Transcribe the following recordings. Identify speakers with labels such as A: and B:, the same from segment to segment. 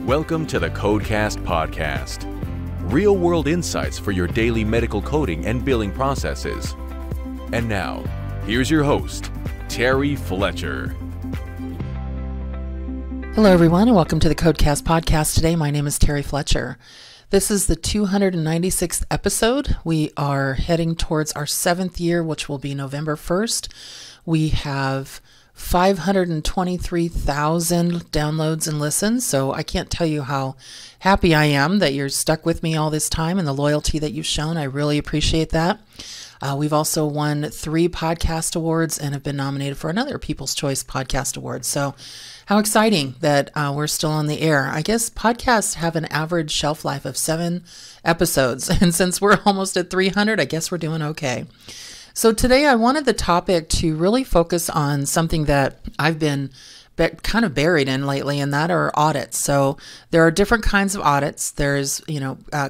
A: Welcome to the CodeCast podcast. Real-world insights for your daily medical coding and billing processes. And now, here's your host, Terry Fletcher.
B: Hello, everyone, and welcome to the CodeCast podcast today. My name is Terry Fletcher. This is the 296th episode. We are heading towards our 7th year, which will be November 1st. We have 523,000 downloads and listens, so I can't tell you how happy I am that you're stuck with me all this time and the loyalty that you've shown. I really appreciate that. We've also won 3 podcast awards and have been nominated for another People's Choice Podcast Award. So how exciting that we're still on the air. I guess podcasts have an average shelf life of 7 episodes. And since we're almost at 300, I guess we're doing okay. So today I wanted the topic to really focus on something that I've been kind of buried in lately, and that are audits. So there are different kinds of audits. There's,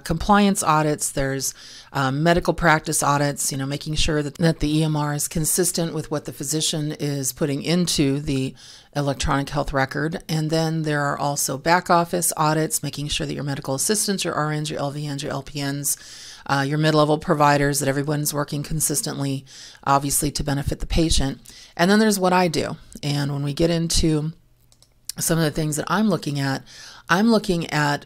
B: compliance audits. There's medical practice audits, making sure that the EMR is consistent with what the physician is putting into the electronic health record. And then there are also back office audits, making sure that your medical assistants, your RNs, your LVNs, your LPNs, your mid-level providers, that everyone's working consistently, obviously to benefit the patient. And then there's what I do. And when we get into some of the things that I'm looking at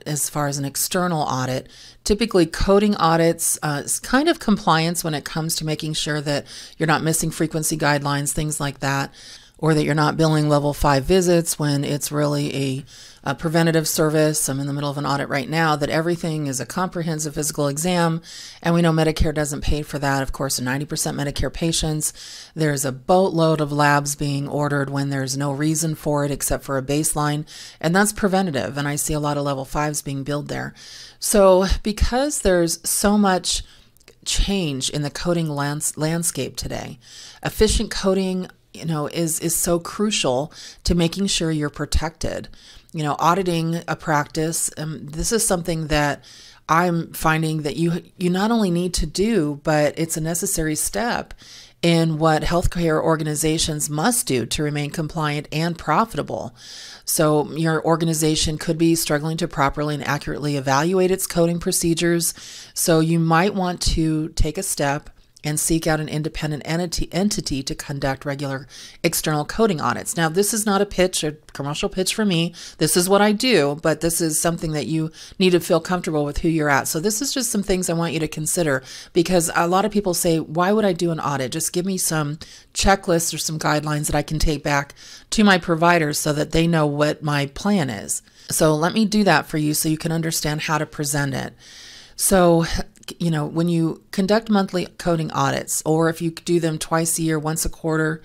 B: as far as an external audit, typically coding audits, is kind of compliance when it comes to making sure that you're not missing frequency guidelines, things like that, or that you're not billing level 5 visits when it's really a preventative service. I'm in the middle of an audit right now that everything is a comprehensive physical exam, and we know Medicare doesn't pay for that. Of course, in 90% Medicare patients, there's a boatload of labs being ordered when there's no reason for it except for a baseline, and that's preventative, and I see a lot of level 5s being billed there. So because there's so much change in the coding landscape today, efficient coding is so crucial to making sure you're protected. Auditing a practice, this is something that I'm finding that you not only need to do, but it's a necessary step in what healthcare organizations must do to remain compliant and profitable. So your organization could be struggling to properly and accurately evaluate its coding procedures. So you might want to take a step and seek out an independent entity to conduct regular external coding audits. Now, this is not a commercial pitch for me. This is what I do, but this is something that you need to feel comfortable with who you're at. So this is just some things I want you to consider, because a lot of people say, why would I do an audit? Just give me some checklists or some guidelines that I can take back to my providers so that they know what my plan is. So let me do that for you so you can understand how to present it. So, when you conduct monthly coding audits, or if you do them twice a year, once a quarter,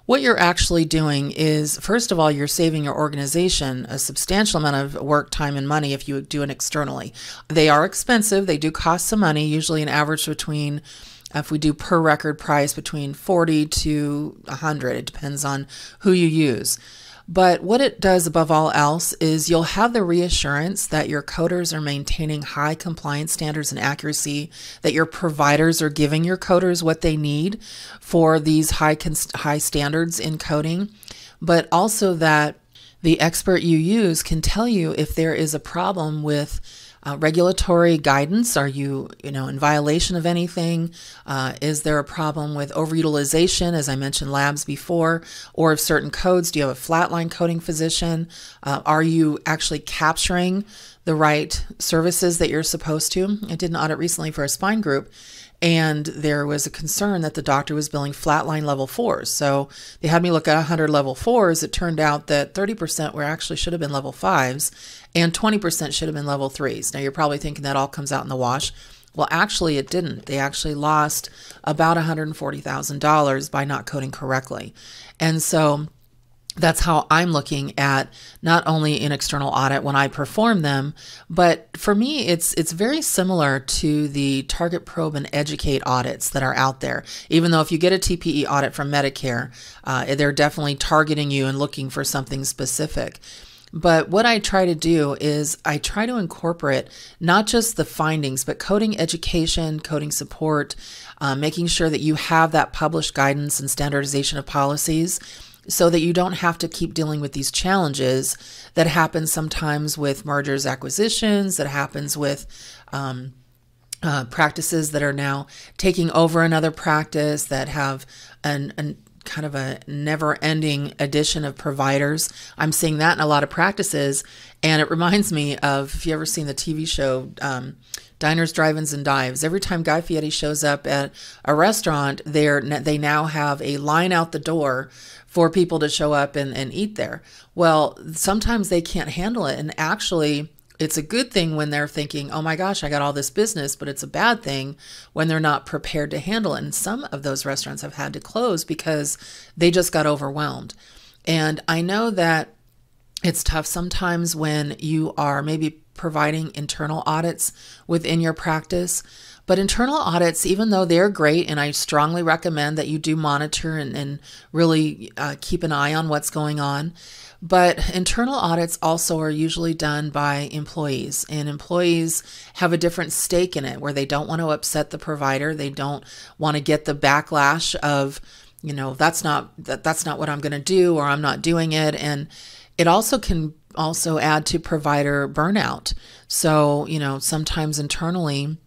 B: what you're actually doing is, first of all, you're saving your organization a substantial amount of work, time, and money if you do it externally. They are expensive. They do cost some money, usually an average between, if we do per record price, between $40 to $100. It depends on who you use. But what it does above all else is you'll have the reassurance that your coders are maintaining high compliance standards and accuracy, that your providers are giving your coders what they need for these high standards in coding, but also that the expert you use can tell you if there is a problem with regulatory guidance. Are you, in violation of anything? Is there a problem with overutilization, as I mentioned labs before, or of certain codes? Do you have a flatline coding physician? Are you actually capturing the right services that you're supposed to? I did an audit recently for a spine group, and there was a concern that the doctor was billing flatline level 4s. So they had me look at 100 level 4s. It turned out that 30% should have been level 5s, and 20% should have been level 3s. Now you're probably thinking that all comes out in the wash. Well, actually it didn't. They actually lost about $140,000 by not coding correctly. And so that's how I'm looking at not only an external audit when I perform them, but for me, it's very similar to the Target, Probe, and Educate audits that are out there. Even though if you get a TPE audit from Medicare, they're definitely targeting you and looking for something specific. But what I try to do is I try to incorporate not just the findings, but coding education, coding support, making sure that you have that published guidance and standardization of policies so that you don't have to keep dealing with these challenges that happen sometimes with mergers, acquisitions, that happens with practices that are now taking over another practice, that have an kind of a never-ending addition of providers. I'm seeing that in a lot of practices, and it reminds me of, if you ever seen the TV show Diners, Drive-Ins, and Dives. Every time Guy Fieri shows up at a restaurant, they now have a line out the door for people to show up and eat there. Well, sometimes they can't handle it, and actually it's a good thing when they're thinking, oh my gosh, I got all this business, but it's a bad thing when they're not prepared to handle it. And some of those restaurants have had to close because they just got overwhelmed. And I know that it's tough sometimes when you are maybe providing internal audits within your practice. But internal audits, even though they're great, and I strongly recommend that you do monitor and really keep an eye on what's going on, but internal audits also are usually done by employees, and employees have a different stake in it, where they don't want to upset the provider. They don't want to get the backlash of, that's not what I'm going to do, or I'm not doing it. And it also can also add to provider burnout. So, sometimes internally,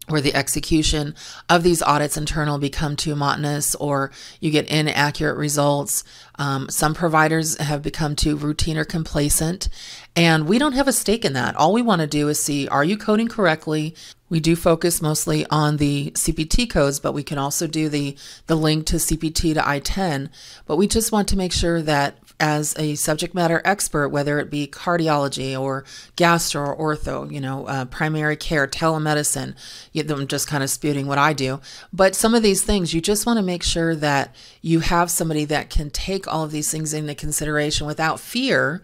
B: where the execution of these audits internal become too monotonous, or you get inaccurate results. Some providers have become too routine or complacent, and we don't have a stake in that. All we want to do is see, are you coding correctly? We do focus mostly on the CPT codes, but we can also do the link to CPT to I-10. But we just want to make sure that as a subject matter expert, whether it be cardiology or gastro or ortho, primary care, telemedicine, I'm just kind of spewing what I do. But some of these things, you just want to make sure that you have somebody that can take all of these things into consideration without fear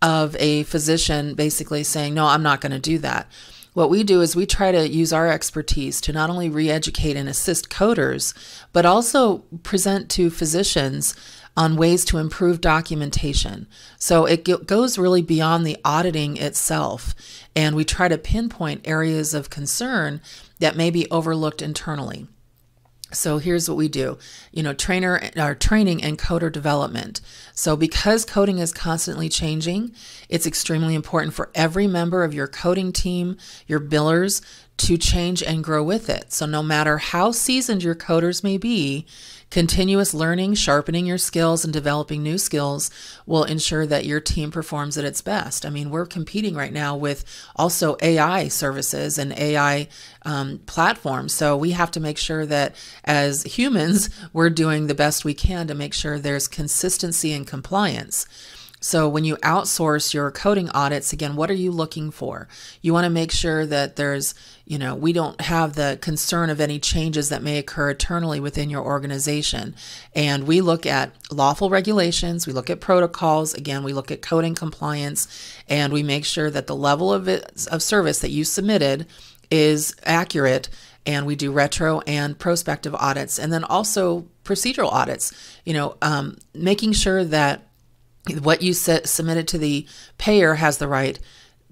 B: of a physician basically saying, no, I'm not going to do that. What we do is we try to use our expertise to not only re-educate and assist coders, but also present to physicians on ways to improve documentation. So it goes really beyond the auditing itself, and we try to pinpoint areas of concern that may be overlooked internally. So here's what we do, training and coder development. So because coding is constantly changing, it's extremely important for every member of your coding team, your billers, to change and grow with it. So no matter how seasoned your coders may be, continuous learning, sharpening your skills, and developing new skills will ensure that your team performs at its best. I mean, we're competing right now with also AI services and AI platforms. So we have to make sure that as humans, we're doing the best we can to make sure there's consistency and compliance. So when you outsource your coding audits, again, what are you looking for? You want to make sure that there's, we don't have the concern of any changes that may occur internally within your organization. And we look at lawful regulations, we look at protocols, again, we look at coding compliance, and we make sure that the level of service that you submitted is accurate. And we do retro and prospective audits, and then also procedural audits, making sure that what you submitted to the payer has the right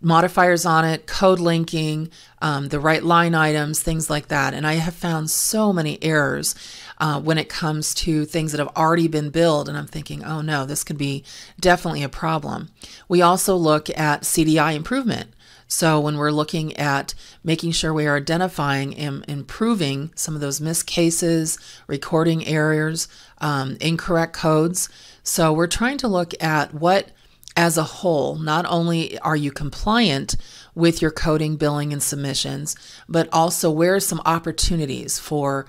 B: modifiers on it, code linking, the right line items, things like that. And I have found so many errors when it comes to things that have already been billed. And I'm thinking, oh no, this could be definitely a problem. We also look at CDI improvement. So when we're looking at making sure we are identifying and improving some of those missed cases, recording errors, incorrect codes. So we're trying to look at what, as a whole, not only are you compliant with your coding, billing, and submissions, but also where are some opportunities for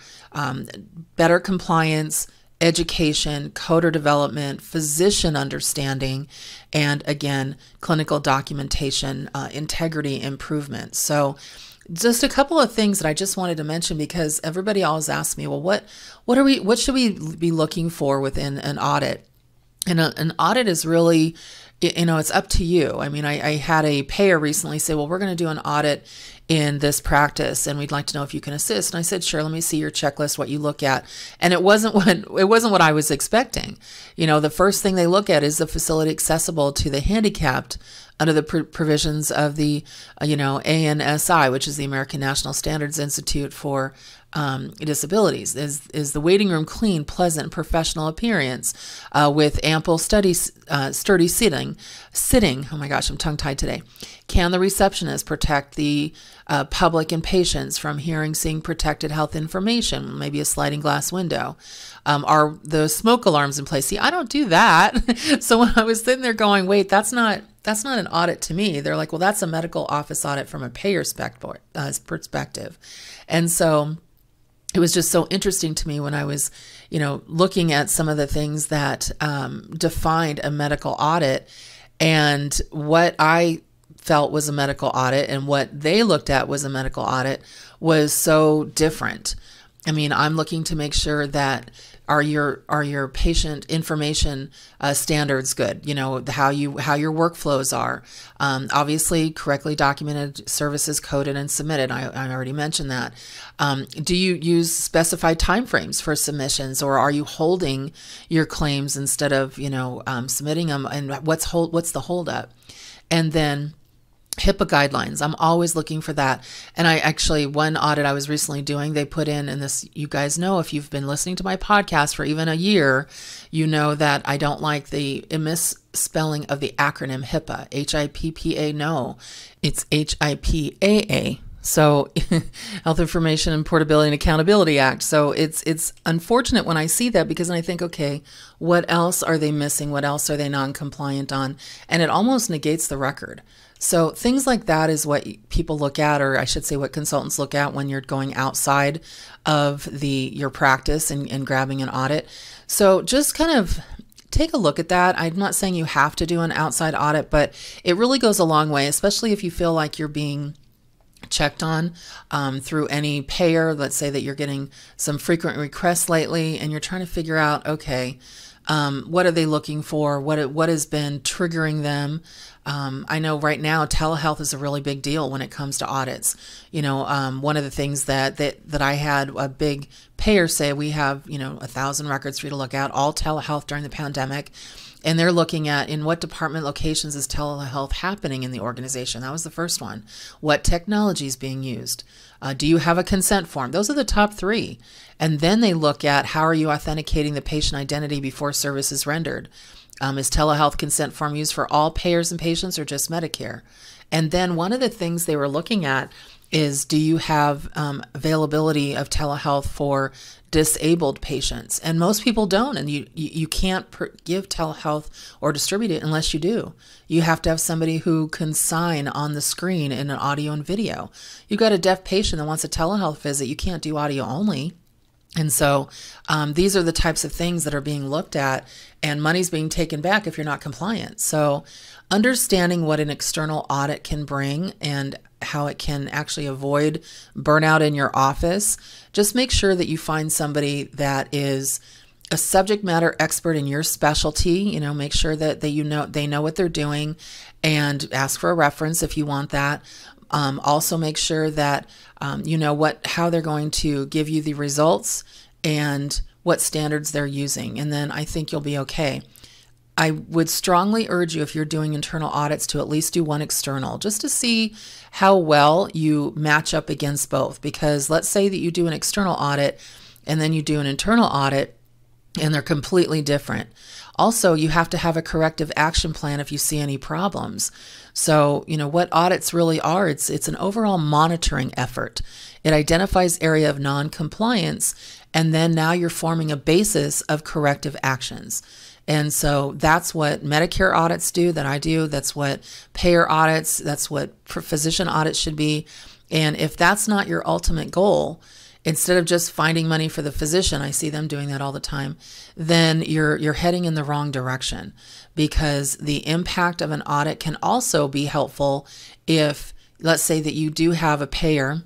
B: better compliance, education, coder development, physician understanding, and again, clinical documentation, integrity improvement. So just a couple of things that I just wanted to mention, because everybody always asks me, well, what should we be looking for within an audit? And an audit is really, it's up to you. I mean, I had a payer recently say, well, we're going to do an audit in this practice, and we'd like to know if you can assist. And I said, sure, let me see your checklist, what you look at. And it wasn't what I was expecting. The first thing they look at is the facility accessible to the handicapped under the provisions of the, ANSI, which is the American National Standards Institute for disabilities? Is the waiting room clean, pleasant, professional appearance with ample sturdy sitting? Oh my gosh, I'm tongue-tied today. Can the receptionist protect the public and patients from hearing, seeing protected health information, maybe a sliding glass window? Are the smoke alarms in place? See, I don't do that. So when I was sitting there going, wait, that's not an audit to me. They're like, well, that's a medical office audit from a payer perspective. And so it was just so interesting to me when I was, looking at some of the things that defined a medical audit, and what I felt was a medical audit and what they looked at was a medical audit was so different. I mean, I'm looking to make sure that are your patient information standards good? How your workflows are. Obviously, correctly documented, services coded and submitted. I already mentioned that. Do you use specified timeframes for submissions, or are you holding your claims instead of submitting them? And what's the holdup? And then HIPAA guidelines. I'm always looking for that. And one audit I was recently doing, they put in, and this, you guys know, if you've been listening to my podcast for even a year, you know that I don't like the misspelling of the acronym HIPAA, HIPPA. No, it's HIPAA. So Health Information and Portability and Accountability Act. So it's unfortunate when I see that, because I think, okay, what else are they missing? What else are they non-compliant on? And it almost negates the record. So things like that is what people look at, or I should say what consultants look at when you're going outside of your practice and grabbing an audit. So just kind of take a look at that. I'm not saying you have to do an outside audit, but it really goes a long way, especially if you feel like you're being checked on through any payer. Let's say that you're getting some frequent requests lately and you're trying to figure out, okay, what are they looking for? What has been triggering them? I know right now telehealth is a really big deal when it comes to audits. One of the things that I had a big payer say, we have 1,000 records for you to look at, all telehealth during the pandemic. And they're looking at, in what department locations is telehealth happening in the organization? That was the first one. What technology is being used? Do you have a consent form? Those are the top three. And then they look at, how are you authenticating the patient identity before service is rendered? Is telehealth consent form used for all payers and patients, or just Medicare? And then one of the things they were looking at is, do you have availability of telehealth for disabled patients? And most people don't, and you can't give telehealth or distribute it unless you do. You have to have somebody who can sign on the screen in an audio and video. You've got a deaf patient that wants a telehealth visit, you can't do audio only. And so these are the types of things that are being looked at, and money's being taken back if you're not compliant. So understanding what an external audit can bring and how it can actually avoid burnout in your office, just make sure that you find somebody that is a subject matter expert in your specialty. Make sure that they know what they're doing, and ask for a reference if you want that. Also make sure that you know how they're going to give you the results and what standards they're using. And then I think you'll be okay. I would strongly urge you, if you're doing internal audits, to at least do one external, just to see how well you match up against both. Because let's say that you do an external audit and then you do an internal audit, and they're completely different. Also, you have to have a corrective action plan if you see any problems. So, what audits really are, it's an overall monitoring effort. It identifies area of non-compliance, and then now you're forming a basis of corrective actions. And so that's what Medicare audits do, that I do. That's what payer audits, that's what physician audits should be. And if that's not your ultimate goal, instead of just finding money for the physician, I see them doing that all the time, then you're heading in the wrong direction, because the impact of an audit can also be helpful if, let's say that you do have a payer,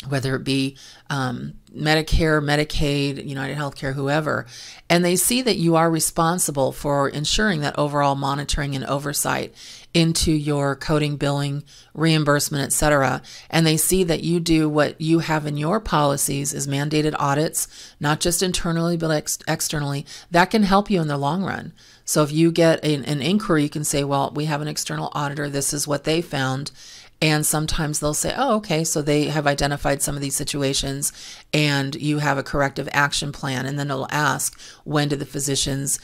B: whether it be Medicare, Medicaid, United Healthcare, whoever, and they see that you are responsible for ensuring that overall monitoring and oversight into your coding, billing, reimbursement, etc. And they see that you do what you have in your policies is mandated audits, not just internally, but externally. That can help you in the long run. So if you get an inquiry, you can say, well, we have an external auditor. This is what they found. And sometimes they'll say, oh, okay, so they have identified some of these situations and you have a corrective action plan. And then it'll ask, when did the physicians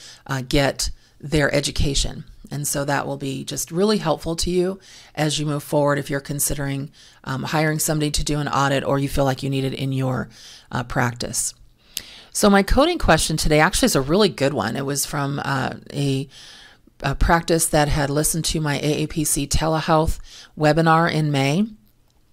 B: get their education? And so that will be just really helpful to you as you move forward if you're considering hiring somebody to do an audit or you feel like you need it in your practice. So my coding question today actually is a really good one. It was from a practice that had listened to my AAPC telehealth webinar in May.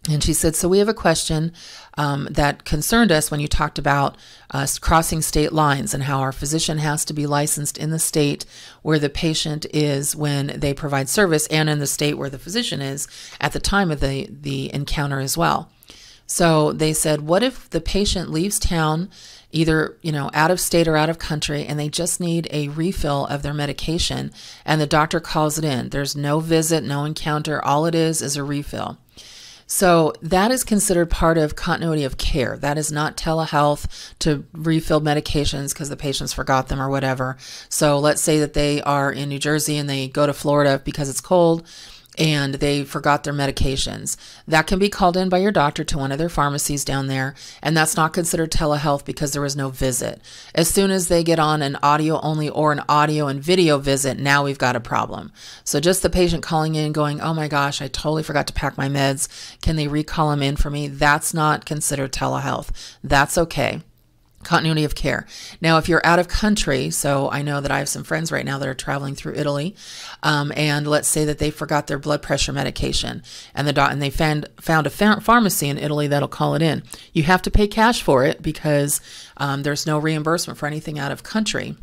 B: And she said, so we have a question that concerned us when you talked about us crossing state lines and how our physician has to be licensed in the state where the patient is when they provide service and in the state where the physician is at the time of the encounter as well. So they said, what if the patient leaves town, either, out of state or out of country, and they just need a refill of their medication and the doctor calls it in? There's no visit, no encounter. All it is a refill. So that is considered part of continuity of care. That is not telehealth to refill medications because the patients forgot them or whatever. So let's say that they are in New Jersey and they go to Florida because it's cold and they forgot their medications. That can be called in by your doctor to one of their pharmacies down there, and that's not considered telehealth because there was no visit. As soon as they get on an audio only or an audio and video visit, now we've got a problem. So just the patient calling in going, oh my gosh, I totally forgot to pack my meds. Can they recall them in for me? That's not considered telehealth. That's okay. Continuity of care. Now, if you're out of country, so I know that I have some friends right now that are traveling through Italy, and let's say that they forgot their blood pressure medication, and they found a pharmacy in Italy that'll call it in. You have to pay cash for it because there's no reimbursement for anything out of country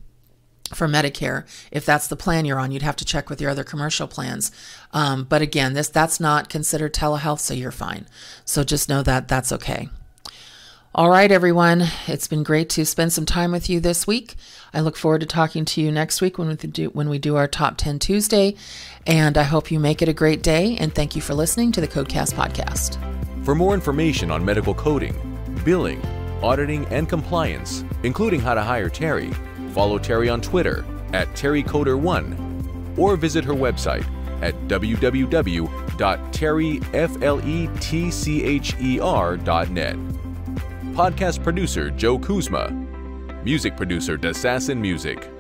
B: for Medicare. If that's the plan you're on, you'd have to check with your other commercial plans. But again, that's not considered telehealth, so you're fine. So just know that that's okay. All right, everyone. It's been great to spend some time with you this week. I look forward to talking to you next week when we do our Top 10 Tuesday. And I hope you make it a great day. And thank you for listening to the CodeCast podcast.
A: For more information on medical coding, billing, auditing, and compliance, including how to hire Terry, follow Terry on Twitter @TerryCoder1 or visit her website at www.terryfletcher.net. Podcast producer Joe Kuzma. Music producer Dassassin Music.